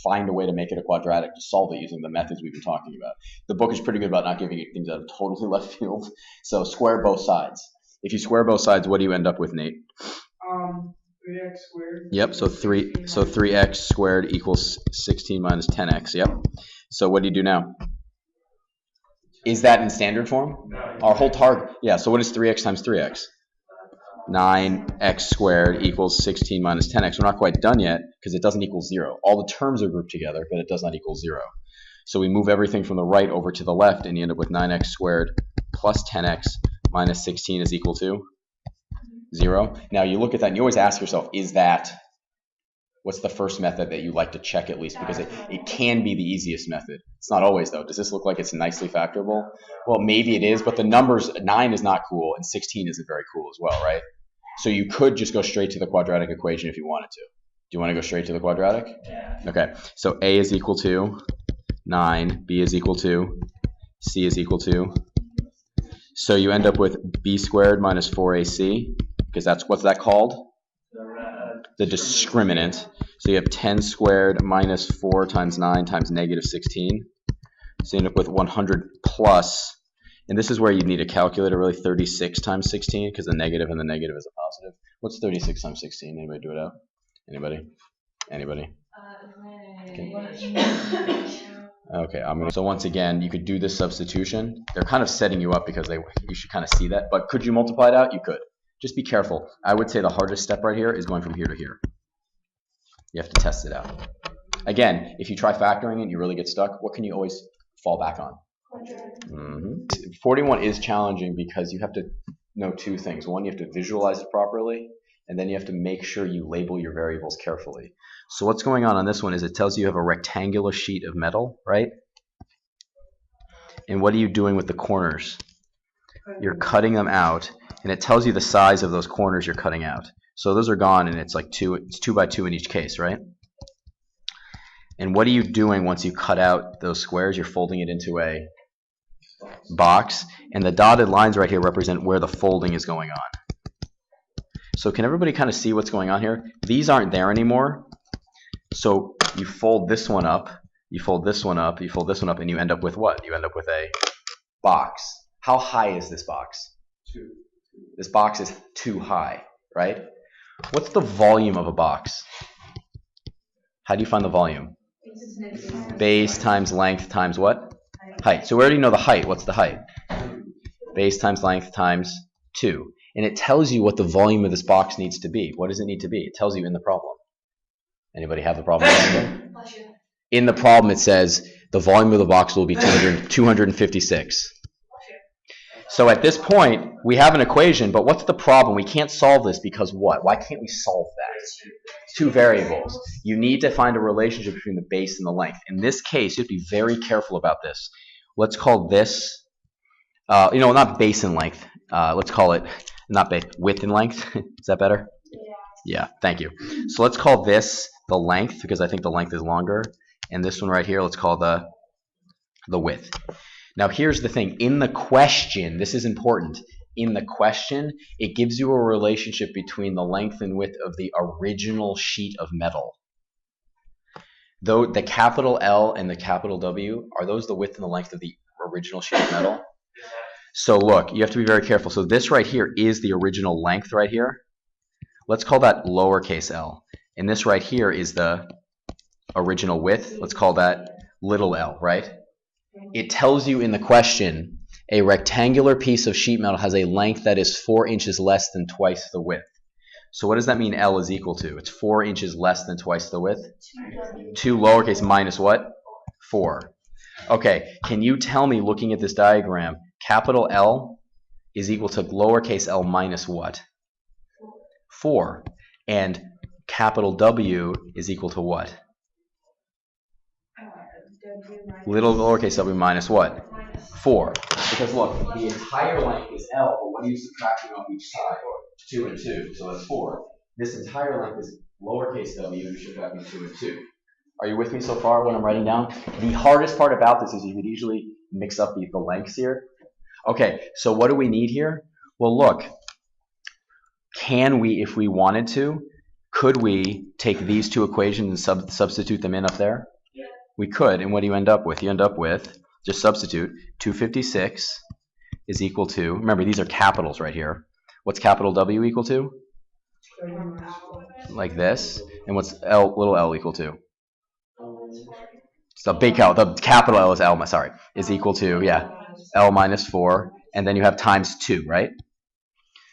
find a way to make it a quadratic to solve it using the methods we've been talking about. The book is pretty good about not giving you things out of totally left field. So square both sides. If you square both sides, what do you end up with, Nate? 3x squared. Yep, so 3x squared equals 16 minus 10x, yep. So what do you do now? Is that in standard form? No. Our whole target, yeah, so what is 3x times 3x? 9x squared equals 16 minus 10x. We're not quite done yet because it doesn't equal 0. All the terms are grouped together, but it does not equal 0. So we move everything from the right over to the left, and you end up with 9x squared plus 10x minus 16 is equal to 0. Now you look at that and you always ask yourself, what's the first method that you like to check at least? Because it can be the easiest method. It's not always, though. Does this look like it's nicely factorable? Well, maybe it is, but the numbers 9 is not cool and 16 isn't very cool as well, right? So you could just go straight to the quadratic equation if you wanted to. Do you want to go straight to the quadratic? Yeah. Okay, so A is equal to 9, B is equal to, C is equal to. So you end up with B squared minus 4AC, because what's that called? The discriminant. So you have 10 squared minus 4 times 9 times negative 16. So you end up with 100 plus, and this is where you need a calculator, really, 36 times 16, because the negative and the negative is a positive. What's 36 times 16? Anybody do it out? Anybody? Okay, so once again, you could do this substitution. They're kind of setting you up because you should kind of see that. But could you multiply it out? You could. Just be careful. I would say the hardest step right here is going from here to here. You have to test it out. Again, if you try factoring it and you really get stuck, what can you always fall back on? 41 is challenging because you have to know two things. One, you have to visualize it properly, and then you have to make sure you label your variables carefully. So what's going on this one is it tells you have a rectangular sheet of metal, right? And what are you doing with the corners? You're cutting them out, and it tells you the size of those corners you're cutting out. So those are gone, and it's like it's 2 by 2 in each case, right? And what are you doing once you cut out those squares? You're folding it into a box, and the dotted lines right here represent where the folding is going on. So can everybody kind of see what's going on here? These aren't there anymore. So you fold this one up, you fold this one up, you fold this one up, and you end up with what? You end up with a box. How high is this box? 2. This box is too high, right? What's the volume of a box? How do you find the volume? Base times length times what? Height. So we already know the height. What's the height? Base times length times 2. And it tells you what the volume of this box needs to be. What does it need to be? It tells you in the problem. Anybody have the problem? In the problem it says the volume of the box will be 256. So at this point, we have an equation, but what's the problem? We can't solve this because what? Why can't we solve that? 2 variables. You need to find a relationship between the base and the length. In this case, you have to be very careful about this. Let's call this, not base and length. Let's call it, not base, width and length. Is that better? Yeah, thank you. So let's call this the length, because I think the length is longer. And this one right here, let's call the width. Now here's the thing, in the question, this is important, in the question, it gives you a relationship between the length and width of the original sheet of metal. Though the capital L and the capital W, are those the width and the length of the original sheet of metal? So look, you have to be very careful. So this right here is the original length right here. Let's call that lowercase l. And this right here is the original width. Let's call that little l, right? It tells you in the question, a rectangular piece of sheet metal has a length that is 4 inches less than twice the width. So what does that mean L is equal to? It's 4 inches less than twice the width? 2 lowercase minus what? 4. Okay, can you tell me, looking at this diagram, capital L is equal to lowercase l minus what? 4. And capital W is equal to what? Little lowercase w minus what? 4. Because look, the entire length is L, but what are you subtracting off each side? 2 and 2, so that's 4. This entire length is lowercase w, and you're subtracting 2 and 2. Are you with me so far when I'm writing down? The hardest part about this is you could usually mix up the lengths here. Okay, so what do we need here? Well, look, can we, if we wanted to, Could we take these two equations and substitute them in up there? Yeah. We could, and what do you end up with? You end up with, just substitute, 256 is equal to, remember these are capitals right here. What's capital W equal to? Like this. And what's little l equal to? So the capital L is L, sorry, is equal to, yeah, L minus 4. And then you have times 2, right?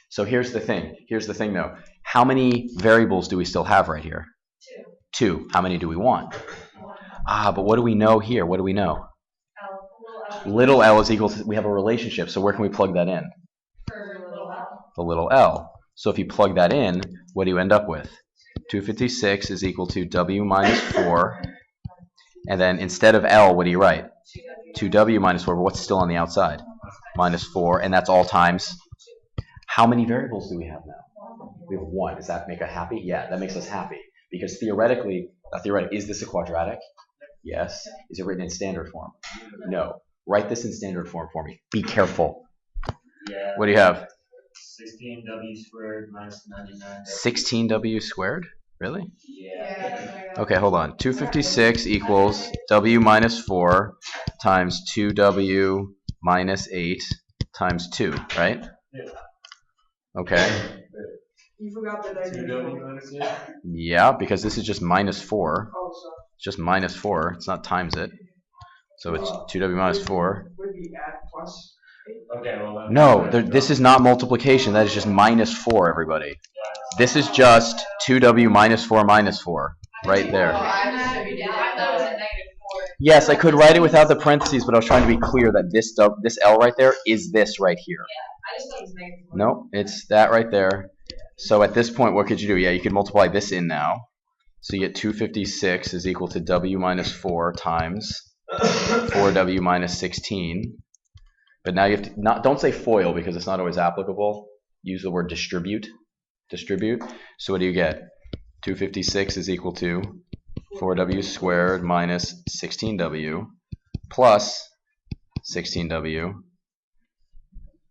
So here's the thing. Here's the thing, though. How many variables do we still have right here? 2. How many do we want? But what do we know here? What do we know? Little l is equal to, we have a relationship, so where can we plug that in? The little l. So if you plug that in, what do you end up with? 256 is equal to W minus 4. And then instead of L, what do you write? 2W minus 4, but what's still on the outside? Minus 4, and that's all times. How many variables do we have now? We have 1. Does that make us happy? Yeah, that makes us happy. Because theoretically, is this a quadratic? Yes. Is it written in standard form? No. Write this in standard form for me. Be careful. Yeah. What do you have? 16W squared minus 99. 16W squared? Really? Yeah. Okay, hold on. 256 equals W minus 4 times 2W minus 8 times 2, right? Yeah. Okay. You forgot the negative. 2W minus 8? Yeah, because this is just minus 4. Oh, sorry. It's just minus 4. It's not times it. So it's 2W minus 4. Would be at plus. Okay, well then. No, this is not multiplication. That is just minus 4, everybody. This is just 2W minus 4 right there. Yes, I could write it without the parentheses, but I was trying to be clear that this L right there is this right here. No, it's that right there. So at this point, what could you do? Yeah, you could multiply this in now. So you get 256 is equal to W minus 4 times 4W minus 16. But now you have to, don't say FOIL because it's not always applicable. Use the word distribute. Distribute. So what do you get? 256 is equal to 4W squared minus 16W plus 16W.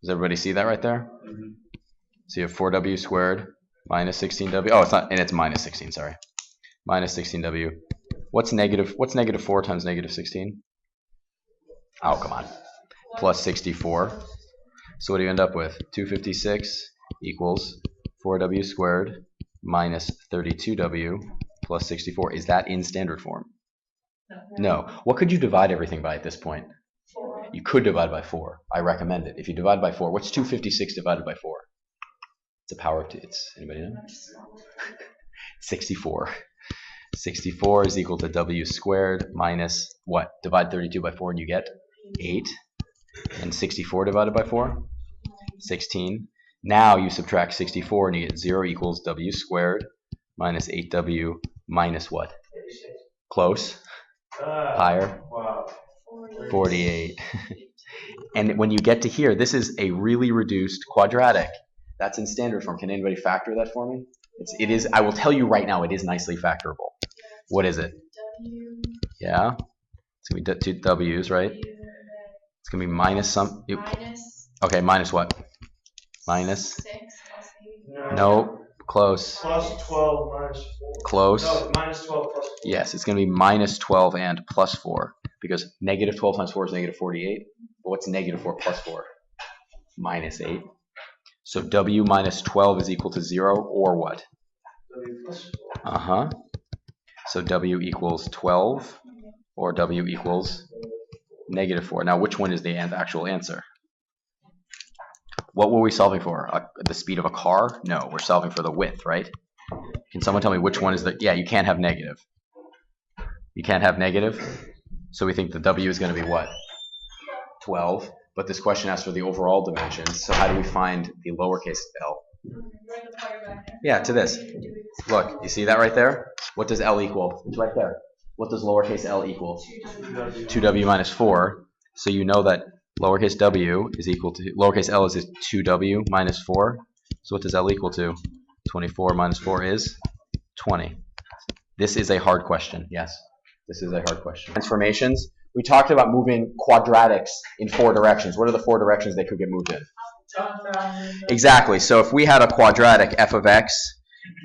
Does everybody see that right there? Mm-hmm. So you have 4W squared minus 16W. Oh, it's not, and it's minus 16, sorry. Minus 16W. What's negative 4 times negative 16? Oh, come on. Plus 64. So what do you end up with? 256 equals 4W squared minus 32W plus 64. Is that in standard form? No. What could you divide everything by at this point? 4. You could divide by 4. I recommend it. If you divide by 4, what's 256 divided by 4? It's a power of 2. It's, anybody know? 64. 64 is equal to W squared minus what? Divide 32 by 4 and you get 8. And 64 divided by 4? 16. Now you subtract 64 and you get 0 equals W squared minus 8W minus what? Close? Higher? Wow. 48. And when you get to here, this is a really reduced quadratic. That's in standard form. Can anybody factor that for me? It is. I will tell you right now, it is nicely factorable. What is it? Yeah. It's going to be 2 W's, right? It's going to be minus some. Okay, minus what? Minus? 6 plus 8. No, close. Plus 12 minus 4. Close. No, minus 12 plus 4. Yes, it's going to be minus 12 and plus 4. Because negative 12 times 4 is negative 48. But what's negative 4 plus 4? Minus 8. So W minus 12 is equal to 0 or what? W plus 4. Uh-huh. So W equals 12 or W equals negative 4. Now, which one is the actual answer? What were we solving for? The speed of a car? No, we're solving for the width, right? Can someone tell me which one is the... Yeah, you can't have negative. You can't have negative. So we think the W is going to be what? 12. But this question asks for the overall dimensions. So how do we find the lowercase l? Yeah, to this. Look, you see that right there? What does L equal? It's right there. What does lowercase l equal? 2W minus 4. So you know that lowercase w is equal to, lowercase l is 2w minus 4. So what does L equal to? 24 minus 4 is 20. This is a hard question. Yes, this is a hard question. Transformations. We talked about moving quadratics in 4 directions. What are the 4 directions they could get moved in? Exactly. So if we had a quadratic f of x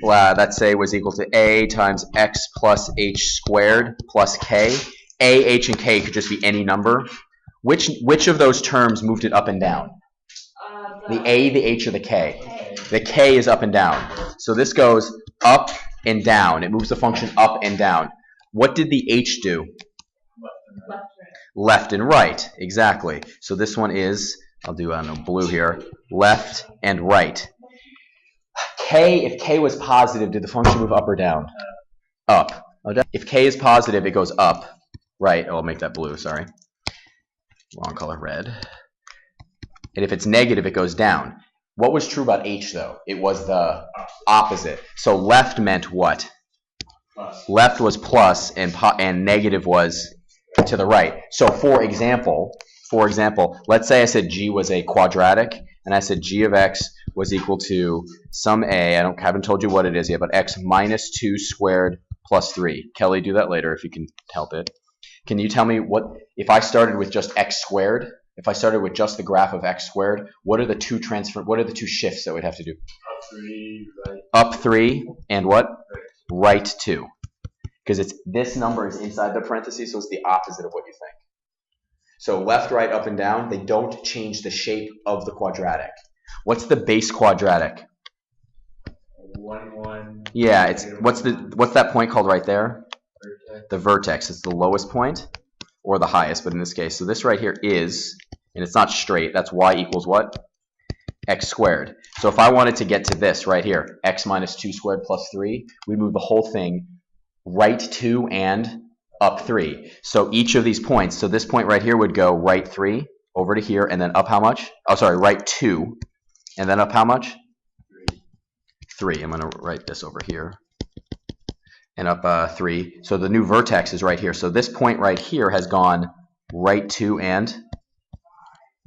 let's say was equal to a times x plus h squared plus k. A, h, and k could just be any number. Which of those terms moved it up and down? The a, the h, or the k? The k is up and down. So this goes up and down. It moves the function up and down. What did the h do? Left and right. Exactly. So this one is, I'll do, I don't know, blue here. Left and right. K, if k was positive, did the function move up or down? Up. If k is positive, it goes up. Right. Oh, I'll make that blue, sorry. Wrong color, red. And if it's negative, it goes down. What was true about h, though? It was the opposite. So left meant what? Plus. Left was plus, and negative was to the right. So for example, let's say I said g was a quadratic, and I said g of x was equal to some a, I haven't told you what it is yet, but x minus 2 squared plus 3. Kelly, do that later if you can help it. Can you tell me what, if I started with just x squared, if I started with just the graph of x squared, what are the two shifts that we'd have to do? Up 3, right. Up 3 and what? Right 2. Because it's this number is inside the parentheses, so it's the opposite of what you think. So left, right, up, and down, they don't change the shape of the quadratic. What's the base quadratic? 1, 1. Yeah, it's what's that point called right there? Vertex. The vertex. It's the lowest point or the highest, but in this case, so this right here is, and it's not straight, that's y equals what? X squared. So if I wanted to get to this right here, x minus 2 squared plus 3, we move the whole thing right 2 and up 3. So each of these points, so this point right here would go right 3 over to here, and then up how much? Oh, sorry, right 2, and then up how much? 3. I'm going to write this over here. And up 3. So the new vertex is right here. So this point right here has gone right 2 and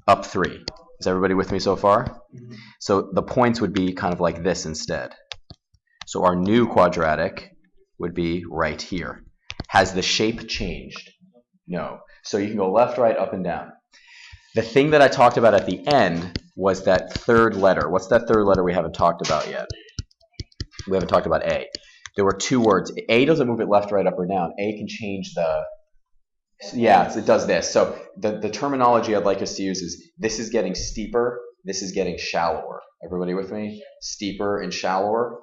up 3. Is everybody with me so far? Mm-hmm. So the points would be kind of like this instead. So our new quadratic would be right here. Has the shape changed? No. So you can go left, right, up, and down. The thing that I talked about at the end was that third letter. What's that third letter we haven't talked about yet? We haven't talked about A. There were two words. A doesn't move it left, right, up, or down. A can change the... Yeah, it does this. So the terminology I'd like us to use is this is getting steeper, this is getting shallower. Everybody with me? Steeper and shallower.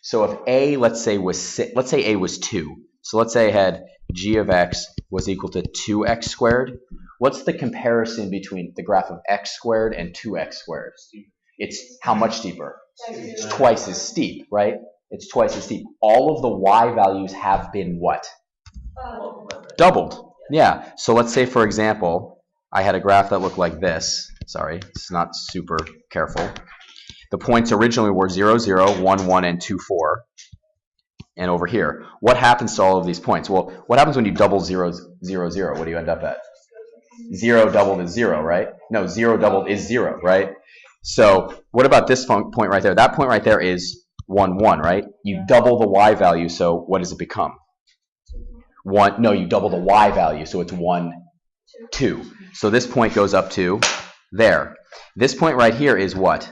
So if A, let's say A was 2. So let's say I had g of x was equal to 2x squared. What's the comparison between the graph of x squared and 2x squared? It's how much steeper? It's twice as steep, right? It's twice as steep. All of the y values have been what? Doubled. Yeah. So let's say, for example, I had a graph that looked like this. Sorry, it's not super careful. The points originally were 0, 0, 1, 1, and 2, 4. And over here, what happens to all of these points? Well, what happens when you double 0, 0, 0? What do you end up at? 0 doubled is 0, right? No, 0 doubled is 0, right? So what about this point right there? That point right there is 1, 1, right? You double the y value, so what does it become? 1. No, you double the y value, so it's 1, 2. So this point goes up to there. This point right here is what?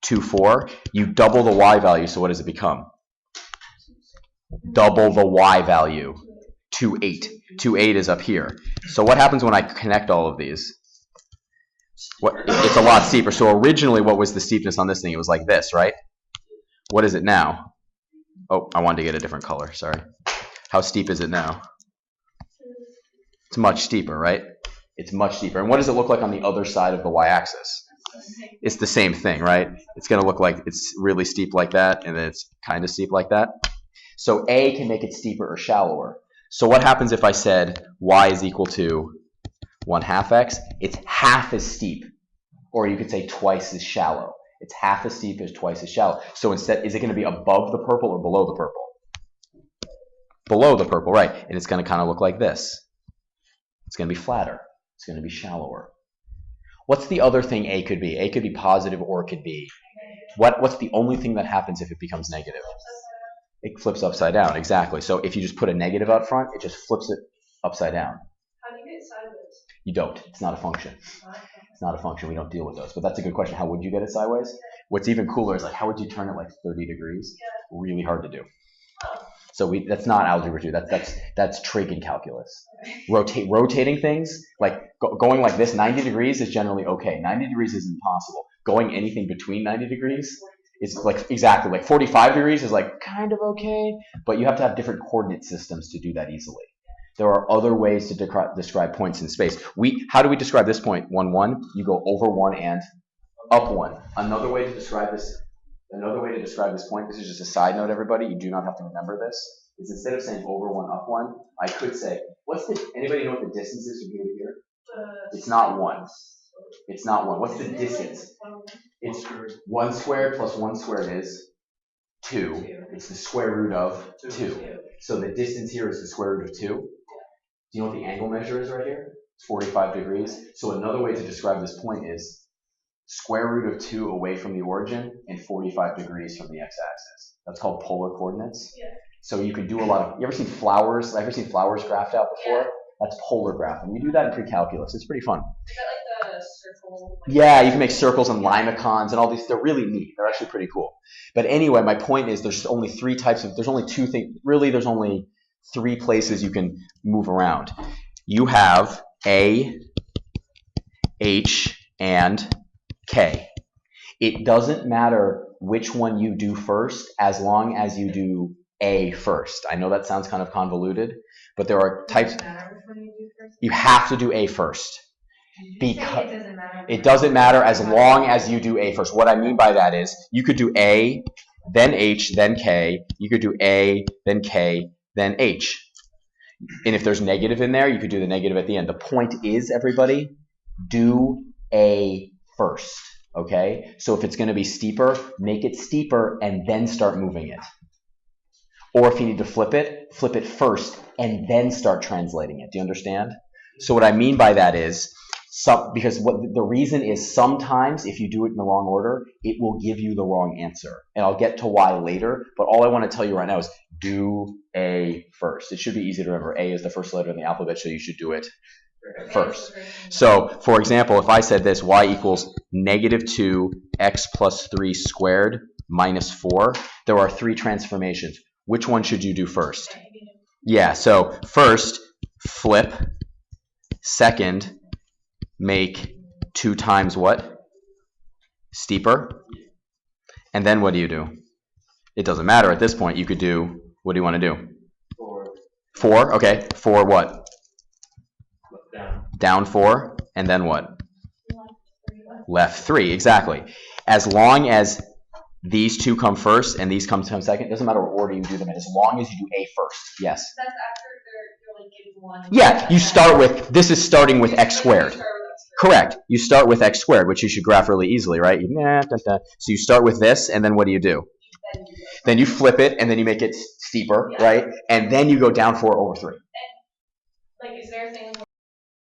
2, 4. You double the y value, so what does it become? Double the y value. 2, 8. 2, 8 is up here. So what happens when I connect all of these? It's a lot steeper. So originally, what was the steepness on this thing? It was like this, right? What is it now? Oh, I wanted to get a different color. Sorry. How steep is it now? It's much steeper, right? It's much steeper. And what does it look like on the other side of the y-axis? It's the same thing, right? It's going to look like it's really steep like that, and then it's kind of steep like that. So A can make it steeper or shallower. So what happens if I said y is equal to 1/2 x? It's half as steep. Or you could say twice as shallow. It's half as steep as twice as shallow. So instead, is it going to be above the purple or below the purple? Below the purple, right. And it's going to kind of look like this. It's going to be flatter. It's going to be shallower. What's the other thing A could be? A could be positive or it could be... What's the only thing that happens if it becomes negative? It flips upside down, exactly. So if you just put a negative up front, it just flips it upside down. How do you get sideways? You don't. It's not a function. It's not a function. We don't deal with those. But that's a good question. How would you get it sideways? What's even cooler is like, how would you turn it like 30 degrees? Really hard to do. So that's not algebra 2. That's trig and calculus. Rotating things, like going like this 90 degrees is generally okay. 90 degrees is impossible. Going anything between 90 degrees is like exactly like 45 degrees is like kind of okay, but you have to have different coordinate systems to do that easily. There are other ways to describe points in space. How do we describe this point? 1, 1. You go over 1 and up 1. Another way to describe this point, this is just a side note, everybody, you do not have to remember this, is instead of saying over 1, up 1, I could say, anybody know what the distance is from here to here? It's not 1. It's not 1. What's the distance? It's 1 squared plus 1 squared is 2. It's the square root of 2. So the distance here is the square root of 2. Do you know what the angle measure is right here? It's 45 degrees. So another way to describe this point is square root of 2 away from the origin and 45 degrees from the x-axis. That's called polar coordinates. Yeah. So you could do a lot of, you ever seen flowers? I've ever seen flowers graphed out before? Yeah. That's polar graphing. You do that in pre-calculus. It's pretty fun. Is that like the circle? Yeah, you can make circles and limicons and all these. They're really neat. They're actually pretty cool. But anyway, my point is there's only 3 types of, there's only 2 things, really there's only 3 places you can move around. You have A, H, and K. It doesn't matter which one you do first as long as you do A first. I know that sounds kind of convoluted, but there are types. You have to do A first. Because it doesn't matter as long as you do A first. What I mean by that is you could do A, then H, then K. You could do A, then K, then H. And if there's negative in there, you could do the negative at the end. The point is, everybody, do A first, okay? So if it's going to be steeper, make it steeper and then start moving it. Or if you need to flip it first and then start translating it. Do you understand? So what I mean by that is, because the reason is sometimes if you do it in the wrong order, it will give you the wrong answer. And I'll get to why later, but all I want to tell you right now is do A first. It should be easy to remember. A is the first letter in the alphabet, so you should do it first. So, for example, if I said this, y equals -2 x plus 3 squared minus 4, there are 3 transformations. Which one should you do first? Yeah, so first, flip. Second, make 2 times what? Steeper. And then what do you do? It doesn't matter at this point. You could do, what do you want to do? 4. 4, okay. 4 what? Down. Down 4, and then what? Left 3, exactly. As long as these 2 come first and these come second, doesn't matter what order you do them in, as long as you do A first. Yes? That's after you're like given 1. Yeah, you start with, this is starting with x squared. Correct. You start with x squared, which you should graph really easily, right? So you start with this, and then what do? Then you flip it, and then you make it steeper, right? And then you go down 4 over 3. And, like, is there a thing